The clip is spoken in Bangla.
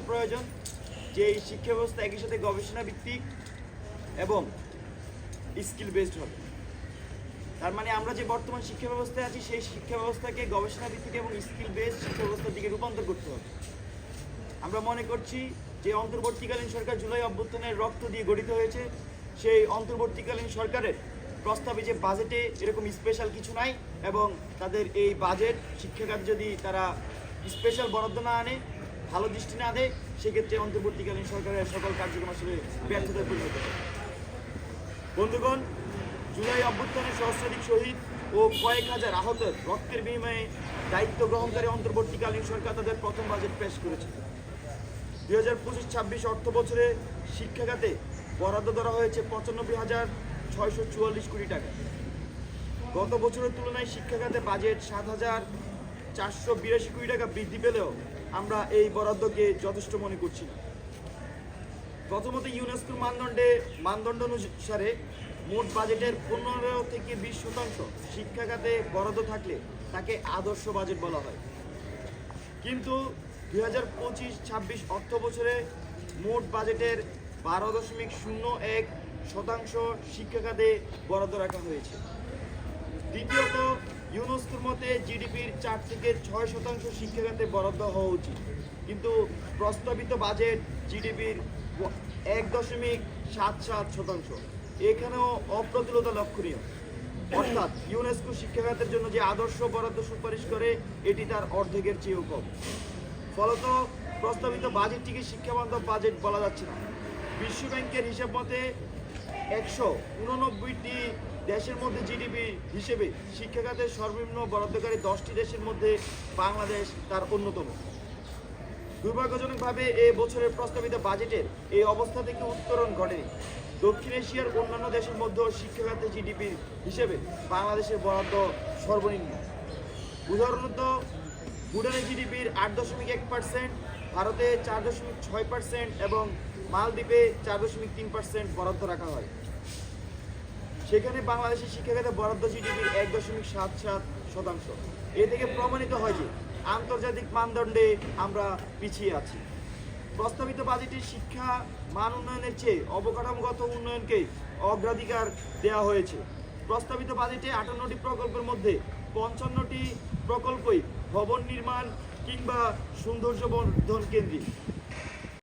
প্রয়োজন যে এই শিক্ষা ব্যবস্থা একই সাথে গবেষণা ভিত্তিক এবং স্কিল বেসড হবে। তার মানে আমরা যে বর্তমান শিক্ষা ব্যবস্থায় আছি সেই শিক্ষা ব্যবস্থাকে গবেষণা ভিত্তিক এবং স্কিল বেসড শিক্ষা ব্যবস্থার দিকে রূপান্তর করতে হবে। আমরা মনে করছি যে অন্তর্বর্তীকালীন সরকার জুলাই অভ্যুত্থানের রক্ত দিয়ে গঠিত হয়েছে, সেই অন্তর্বর্তীকালীন সরকারের প্রস্তাবে যে বাজেটে এরকম স্পেশাল কিছু নাই এবং তাদের এই বাজেট শিক্ষাখাতে যদি তারা স্পেশাল বরাদ্দ না আনে, ভালো দৃষ্টি না দেয়, সেক্ষেত্রে অন্তর্বর্তীকালীন সরকারের সকল কার্যক্রম আসলে ব্যর্থতায় পরিণত হবে। বন্ধুগণ, জুলাই অভ্যুত্থানের সহস্রাধিক শহীদ ও কয়েক হাজার আহতের রক্তের বিনিময়ে দায়িত্ব গ্রহণকারী অন্তর্বর্তীকালীন সরকার তাদের প্রথম বাজেট পেশ করেছে। 2025-26 অর্থ বছরে শিক্ষা খাতে বরাদ্দ ধরা হয়েছে 95,644 কোটি টাকা। গত বছরের তুলনায় শিক্ষা খাতে বাজেট 7,482 কোটি টাকা বৃদ্ধি পেলেও আমরা এই বরাদ্দকে যথেষ্ট মনে করছি না। প্রথমত, ইউনেস্কোর মানদণ্ড অনুসারে মোট বাজেটের 15 থেকে 20% শিক্ষা খাতে বরাদ্দ থাকলে তাকে আদর্শ বাজেট বলা হয়। কিন্তু 2025-26 অর্থ বছরে মোট বাজেটের 12.01% শিক্ষা খাতে বরাদ্দ রাখা হয়েছে। দ্বিতীয়ত, ইউনেস্কোর মতে জিডিপির 4 থেকে 6% শিক্ষা খাতে বরাদ্দ হওয়া উচিত, কিন্তু প্রস্তাবিত বাজেট জিডিপির 1.77%। এখানেও অপ্রতুলতা লক্ষণীয়, অর্থাৎ ইউনেস্কো শিক্ষা খাতের জন্য যে আদর্শ বরাদ্দ সুপারিশ করে এটি তার অর্ধেকের চেয়েও কম। ফলত প্রস্তাবিত বাজেটটিকে শিক্ষাবান্ধব বাজেট বলা যাচ্ছে না। বিশ্ব ব্যাংকের হিসাব মতে 189টি দেশের মধ্যে জিডিপি হিসেবে শিক্ষা খাতের সর্বনিম্ন বরাদ্দকারী 10টি দেশের মধ্যে বাংলাদেশ তার অন্যতম। দুর্ভাগ্যজনকভাবে এ বছরের প্রস্তাবিত বাজেটের এই অবস্থা থেকে উত্তরণ ঘটেনি। দক্ষিণ এশিয়ার অন্যান্য দেশের মধ্যেও শিক্ষা খাতে জিডিপি হিসেবে বাংলাদেশের বরাদ্দ সর্বনিম্ন। উদাহরণত, ভুটানে জিডিপির 8.1%, ভারতে 4.6% এবং মালদ্বীপে 4.3% বরাদ্দ রাখা হয়। সেখানে বাংলাদেশের শিক্ষা খাতে বরাদ্দ জিডিপির 1.77%। এ থেকে প্রমাণিত হয় যে আন্তর্জাতিক মানদণ্ডে আমরা পিছিয়ে আছি। প্রস্তাবিত বাজেটে শিক্ষা মান উন্নয়নের চেয়ে অবকাঠামোগত উন্নয়নকে অগ্রাধিকার দেওয়া হয়েছে। প্রস্তাবিত বাজেটে 58টি প্রকল্পের মধ্যে 55টি প্রকল্পই ভবন নির্মাণ কিংবা সৌন্দর্যবর্ধন কেন্দ্রিক।